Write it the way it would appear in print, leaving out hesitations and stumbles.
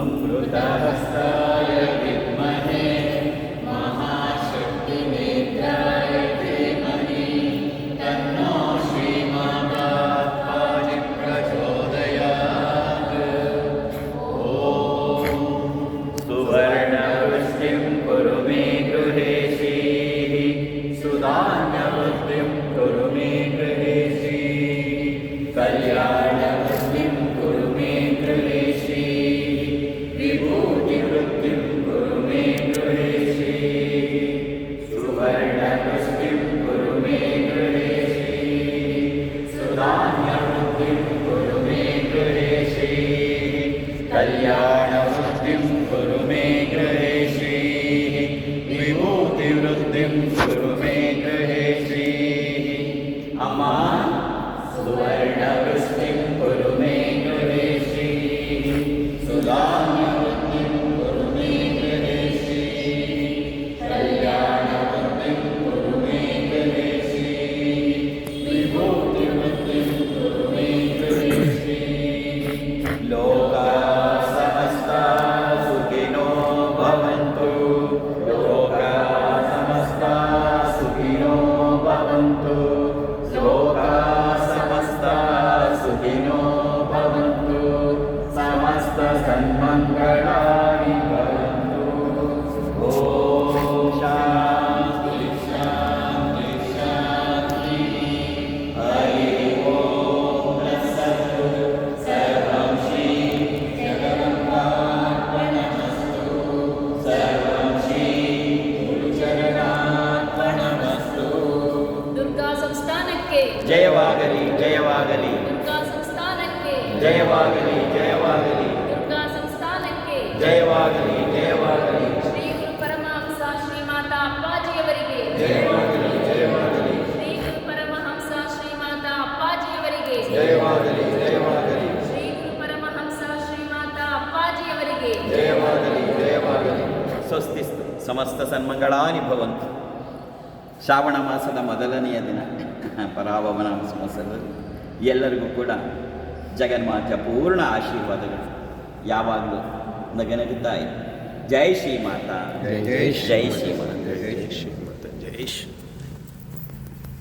अमृतहस्ताय विद्महे महाशक्तिनेत्राय धीमहि तन्नो श्रीमहात्माजि प्रचोदयात्। ॐ सुवर्णवृष्टिं कुरु मे गृहेशीः सुधान्यवृष्टिं कुरु मे गृहेशीः कल्याणवृष्टिं कुरु मे गृहेशीः विभूतिवृत्तिं कुरु मे गृहेशीः सुवर्णवृष्टिं कुरु मे गृहेशीः सुधान्यवृत्तिं कुरु मे गृहेशीः कल्याणवृष्टिं कुरु मे गृहेशीः विभूतिवृत्तिं कुरु मे गृहेशीः। अम्मा सुवर्णवृष्टिं कुरु मे गृहेशीः सुधान्यवृत्तिं कुरु मे गृहेशीः कल्याणवृत्तिं कुरु मे गृहेशीः विभूतिवृत्तिं कुरु मे गृहेशीः। लोकाः समस्ताः सुखिनो भवन्तु लोकाः समस्ताः सुखिनो भवन्तु लोकाः समस्ताः सुखिनो भवन्तु समस्तसन्मङ्गलानि भवन्तु। ॐ शान्ति शान्ति शान्तिः। हरिः ॐ तत्सत्। सर्वं श्री जगदम्बार्पणमस्तु सर्वं श्री गुरुचरणार्पणमस्तु। ದುರ್ಗಾ ಸಂಸ್ಥಾನಕ್ಕೆ ಜಯವಾಗಲಿ ಜಯವಾಗಲಿ ದುರ್ಗಾ ಸಂಸ್ಥಾನಕ್ಕೆ ಜಯವಾಗಲಿ ಜಯವಾಗಲಿ ದುರ್ಗಾ ಸಂಸ್ಥಾನಕ್ಕೆ ಜಯವಾಗಲಿ ಜಯವಾಗಲಿ ಶ್ರೀ ಗುರು ಪರಮಹಂಸ ಶ್ರೀಮಾತಾ ಅಪ್ಪಾಜಿಯವರಿಗೆ ಜಯವಾಗಲಿ ಜಯವಾಗಲಿ ಶ್ರೀ ಗುರು ಪರಮಹಂಸ ಶ್ರೀಮಾತಾ ಅಪ್ಪಾಜಿಯವರಿಗೆ ಜಯವಾಗಲಿ ಜಯವಾಗಲಿ ಶ್ರೀ ಗುರು ಪರಮಹಂಸ ಶ್ರೀಮಾತಾ ಅಪ್ಪಾಜಿಯವರಿಗೆ ಜಯವಾಗಲಿ ಜಯವಾಗಲಿ. ಸ್ವಸ್ತಿಸ್ತು ಸಮಸ್ತ ಸನ್ಮಂಗಳಾನಿ ಭವಂತು. ಶ್ರಾವಣ ಮಾಸದ ಮೊದಲನೆಯ ದಿನ ಪರಾಭವನ ಸಂವತ್ಸರದಲ್ಲಿ ಎಲ್ಲರಿಗೂ ಕೂಡ ಜಗನ್ಮಾತೆಯ ಪೂರ್ಣ ಆಶೀರ್ವಾದಗಳು ಯಾವಾಗಲೂ ನಗನಗುತ್ತಾ ಇದೆ. ಜೈ ಶ್ರೀ ಮಾತಾ ಜೈ ಜೈ ಶ್ರೀ ಮಾತಾ ಜೈ ಶ್ರೀ ಮಾತಾ ಜೈ ಶ್ರೀ